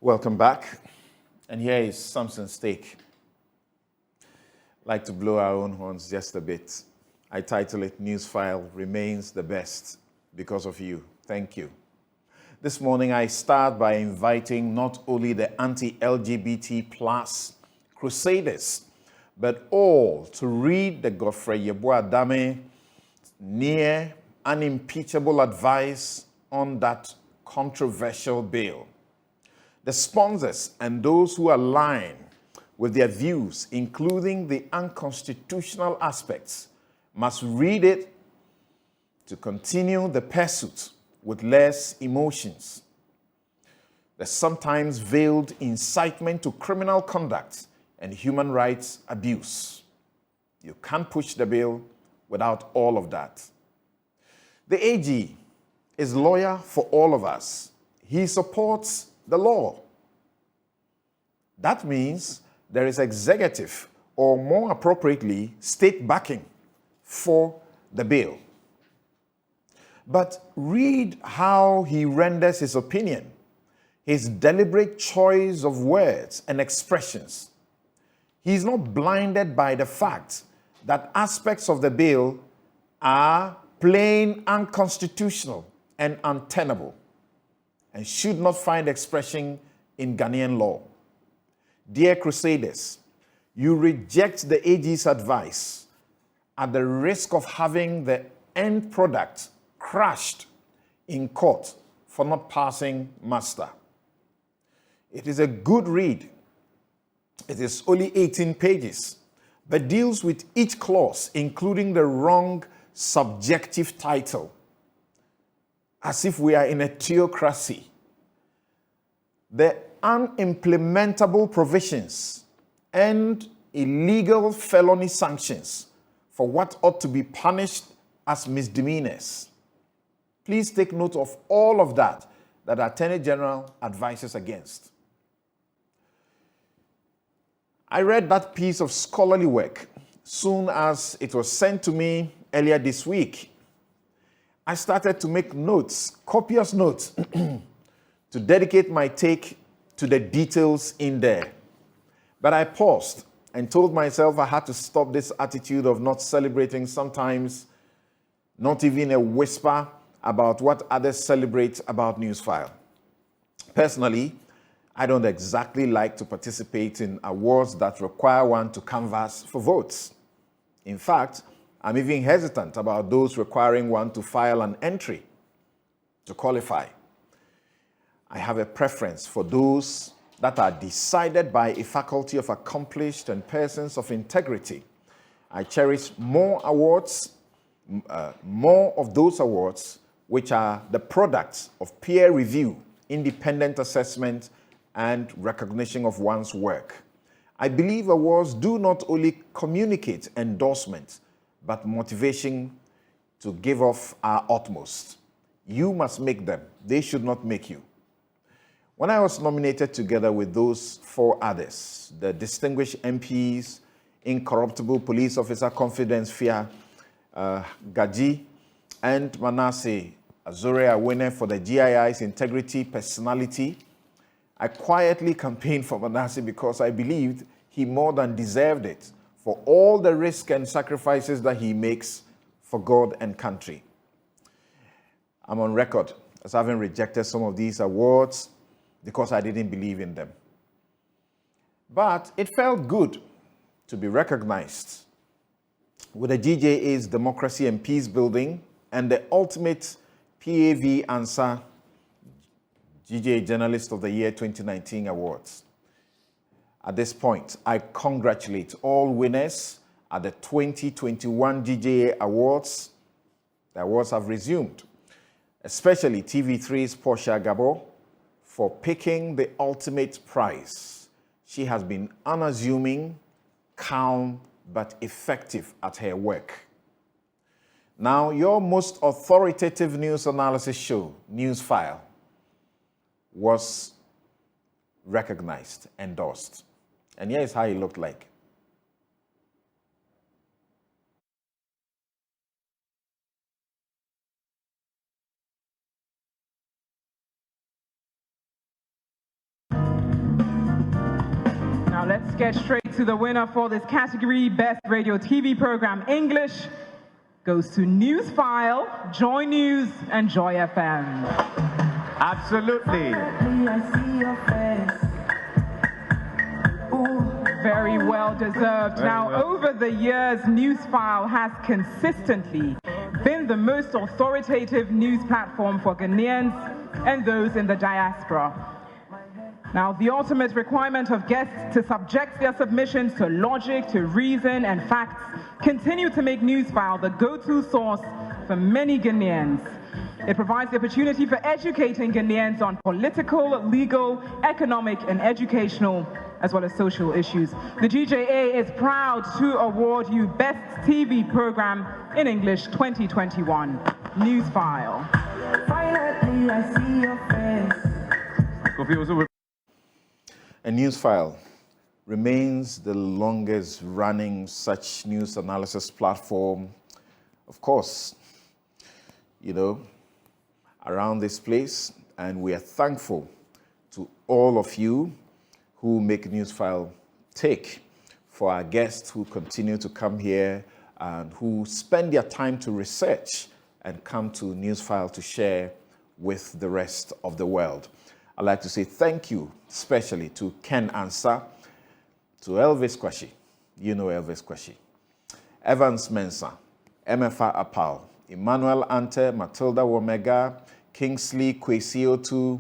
Welcome back. And here is Samson's take. Like to blow our own horns just a bit. I title it NewsFile Remains the Best because of you. Thank you. This morning I start by inviting not only the anti-LGBT plus crusaders, but all to read the Godfrey Yeboah-Dame near unimpeachable advice on that controversial bill. The sponsors and those who align with their views, including the unconstitutional aspects, must read it to continue the pursuit with less emotions. The sometimes veiled incitement to criminal conduct and human rights abuse. You can't push the bill without all of that. The AG is lawyer for all of us. He supports the law. That means there is executive, or more appropriately, state backing for the bill. But read how he renders his opinion, his deliberate choice of words and expressions. He is not blinded by the fact that aspects of the bill are plain unconstitutional and untenable and should not find expression in Ghanaian law. Dear Crusaders, you reject the AG's advice at the risk of having the end product crushed in court for not passing muster. It is a good read. It is only 18 pages, but deals with each clause, including the wrong subjective title, as if we are in a theocracy. The unimplementable provisions and illegal felony sanctions for what ought to be punished as misdemeanors. Please take note of all of that Attorney General advises against. I read that piece of scholarly work soon as it was sent to me earlier this week. I started to make notes, copious notes, to dedicate my take to the details in there. But I paused and told myself I had to stop this attitude of not celebrating, sometimes not even a whisper about what others celebrate about NewsFile. Personally, I don't exactly like to participate in awards that require one to canvass for votes. In fact, I'm even hesitant about those requiring one to file an entry to qualify. I have a preference for those that are decided by a faculty of accomplished and persons of integrity. I cherish more of those awards which are the products of peer review, independent assessment, and recognition of one's work. I believe awards do not only communicate endorsement, but motivation to give off our utmost. You must make them. They should not make you. When I was nominated together with those four others, the distinguished MPs, Incorruptible Police Officer Confidence Fear, Gaji, and Manasseh Azure, a winner for the GII's Integrity Personality, I quietly campaigned for Manasseh because I believed he more than deserved it for all the risk and sacrifices that he makes for God and country. I'm on record as having rejected some of these awards because I didn't believe in them. But it felt good to be recognized with the GJA's Democracy and Peace Building and the ultimate PAV Answer GJA Journalist of the Year 2019 Awards. At this point, I congratulate all winners at the 2021 GJA Awards. The awards have resumed, especially TV3's Portia Gabo for picking the ultimate prize. She has been unassuming, calm, but effective at her work. Now, your most authoritative news analysis show, NewsFile, was recognized, endorsed. And here's how it looked like. Now let's get straight to the winner for this category. Best Radio TV Program English goes to NewsFile, JoyNews, and Joy FM. Absolutely. Very well deserved. Over the years, NewsFile has consistently been the most authoritative news platform for Ghanaians and those in the diaspora. Now, the ultimate requirement of guests to subject their submissions to logic, to reason, and facts continue to make NewsFile the go-to source for many Ghanaians. It provides the opportunity for educating Ghanaians on political, legal, economic, and educational, as well as social issues. The GJA is proud to award you Best TV Program in English 2021, NewsFile. Finally, I see your face. And NewsFile remains the longest running such news analysis platform, of course, around this place. And we are thankful to all of you who make NewsFile tick, for our guests who continue to come here and who spend their time to research and come to NewsFile to share with the rest of the world. I'd like to say thank you, especially to Ken Ansa, to Elvis Kwashi, Elvis Kwashi, Evans Mensah, MFA Apal, Emmanuel Ante, Matilda Womega, Kingsley Kwesi Otu,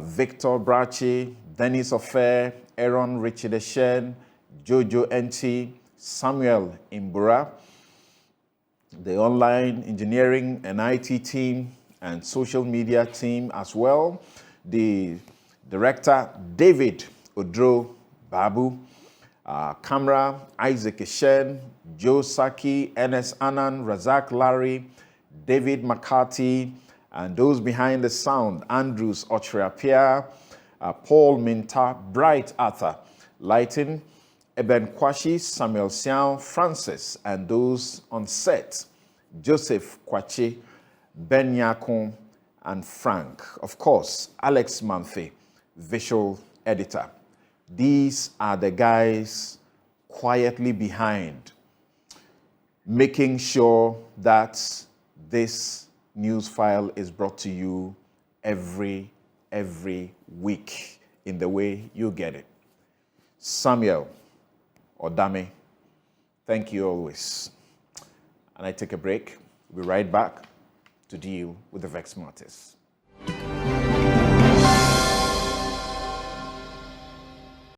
Victor Brachi, Dennis Ofer, Aaron Richard Eshen, Jojo Enti, Samuel Imbura, the online engineering and IT team and social media team as well, the director David Odro Babu, camera Isaac Eshen, Joe Saki, Enes Anan, Razak Larry, David McCarthy, and those behind the sound, Andrews Ochreapia, Paul Minta, Bright Arthur, Lighting, Eben Kwashi, Samuel Siao, Francis, and those on set, Joseph Kwachi, Ben Yakon, and Frank. Of course, Alex Manfe, visual editor. These are the guys quietly behind, making sure that this NewsFile is brought to you every week in the way you get it. Samuel Odame, thank you always. And I take a break. We'll be right back to deal with the Vex Martyrs.